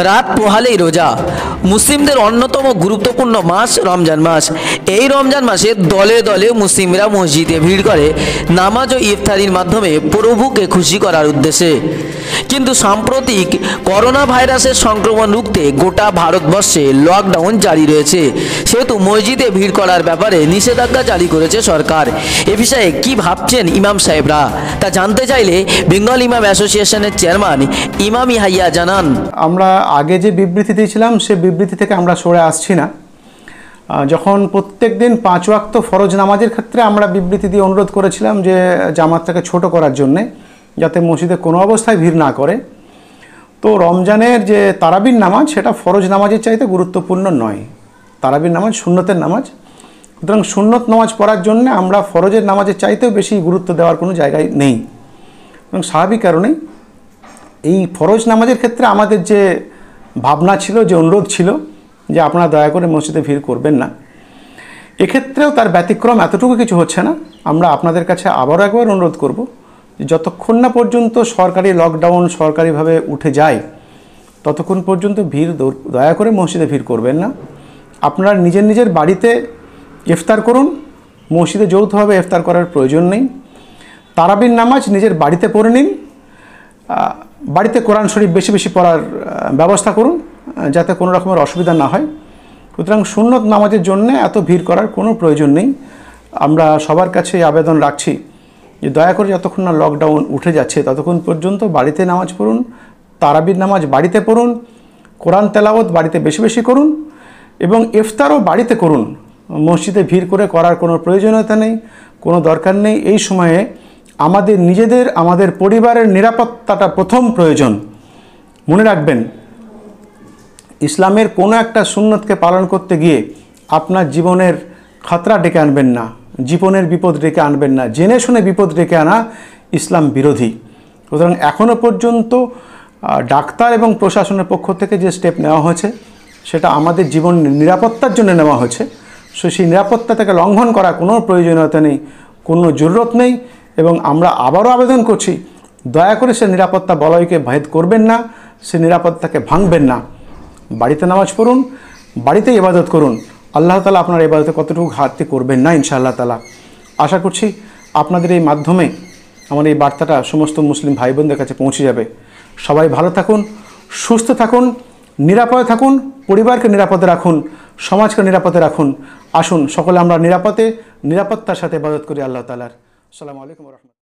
রাত পোহালেই রোজা। মুসলিমদের অন্যতম গুরুত্বপূর্ণ মাস রমজান মাস। এই রমজান মাসে দলে দলে মুসলিমরা মসজিদে ভিড় করে নামাজ ও ইফতারির মাধ্যমে প্রভুকে খুশি করার উদ্দেশ্যে। কিন্তু সাম্প্রতিক করোনা ভাইরাসের সংক্রমণ রুখতে গোটা ভারতবর্ষে লকডাউন জারি রয়েছে, সেহেতু মসজিদে ভিড় করার ব্যাপারে নিষেধাজ্ঞা জারি করেছে সরকার। এ বিষয়ে কি ভাবছেন ইমাম সাহেবরা, তা জানতে চাইলে বেঙ্গল ইমাম অ্যাসোসিয়েশনের চেয়ারম্যান ইমাম ইয়াহিয়া জানান, আমরা আগে যে বিবৃতি দিয়েছিলাম সে বিবৃতি থেকে আমরা সরে আসছি না। যখন প্রত্যেক দিন 5 ওয়াক্ত ফরজ নামাজের ক্ষেত্রে আমরা বিবৃতি দিয়ে অনুরোধ করেছিলাম যে জামাতটাকে ছোট করার জন্যে, যাতে মসজিদে কোনো অবস্থায় ভিড় না করে। তো রমজানের যে তারাবির নামাজ সেটা ফরজ নামাজের চাইতে গুরুত্বপূর্ণ নয়। তারাবির নামাজ সুন্নতের নামাজ, সুতরাং সুন্নত নামাজ পড়ার জন্য আমরা ফরজের নামাজের চাইতেও বেশি গুরুত্ব দেওয়ার কোনো জায়গায় নেই। এবং স্বাভাবিক কারণেই এই ফরজ নামাজের ক্ষেত্রে আমাদের যে ভাবনা ছিল, যে অনুরোধ ছিল যে আপনারা দয়া করে মসজিদে ভিড় করবেন না, এক্ষেত্রেও তার ব্যতিক্রম এতটুকু কিছু হচ্ছে না। আমরা আপনাদের কাছে আবারও একবার অনুরোধ করব যে যতক্ষণ না পর্যন্ত সরকারি লকডাউন সরকারিভাবে উঠে যায় ততক্ষণ পর্যন্ত দয়া করে মসজিদে ভিড় করবেন না। আপনারা নিজের নিজের বাড়িতে ইফতার করুন, মসজিদে যৌথভাবে ইফতার করার প্রয়োজন নেই। তারাবির নামাজ নিজের বাড়িতে পড়ে নিন, বাড়িতে কোরআন শরীফ বেশি বেশি পড়ার ব্যবস্থা করুন যাতে কোনো রকমের অসুবিধা না হয়। সুতরাং সুন্নত নামাজের জন্য এত ভিড় করার কোনো প্রয়োজন নেই। আমরা সবার কাছে আবেদন রাখছি যে দয়া করে যতক্ষণ না লকডাউন উঠে যাচ্ছে ততক্ষণ পর্যন্ত বাড়িতে নামাজ পড়ুন, তারাবির নামাজ বাড়িতে পড়ুন, কোরআন তেলাওয়াত বাড়িতে বেশি বেশি করুন এবং ইফতারও বাড়িতে করুন। মসজিদে ভিড় করে করার কোনো প্রয়োজনীয়তা নেই, কোনো দরকার নেই। এই সময়ে আমাদের নিজেদের, আমাদের পরিবারের নিরাপত্তাটা প্রথম প্রয়োজন। মনে রাখবেন, ইসলামের কোনো একটা সুন্নতকে পালন করতে গিয়ে আপনার জীবনের খতরা ডেকে আনবেন না, জীবনের বিপদ ডেকে আনবেন না। জেনে শুনে বিপদ ডেকে আনা ইসলাম বিরোধী। সুতরাং এখনও পর্যন্ত ডাক্তার এবং প্রশাসনের পক্ষ থেকে যে স্টেপ নেওয়া হয়েছে সেটা আমাদের জীবন নিরাপত্তার জন্য নেওয়া হয়েছে। সেই নিরাপত্তাটাকে লঙ্ঘন করা কোনো প্রয়োজনীয়তা নেই, কোনো জরুরত নেই। এবং আমরা আবারও আবেদন করছি, দয়া করে সে নিরাপত্তা বলয়কে ভেদ করবেন না, সে নিরাপত্তাকে ভাঙবেন না। বাড়িতে নামাজ পড়ুন, বাড়িতে ইবাদত করুন। আল্লাহ তাআলা আপনার ইবাদতে কতটুকু ঘাটতি করবেন না ইনশাআল্লাহ তাআলা। আশা করছি আপনাদের এই মাধ্যমে আমার এই বার্তাটা সমস্ত মুসলিম ভাই বোনদের কাছে পৌঁছে যাবে। সবাই ভালো থাকুন, সুস্থ থাকুন, নিরাপদে থাকুন, পরিবারকে নিরাপদে রাখুন, সমাজকে নিরাপদে রাখুন। আসুন সকলে আমরা নিরাপত্তার সাথে ইবাদত করি আল্লাহ তাআলার। আসসালামু আলাইকুম ওয়া রাহমাতুল্লাহ।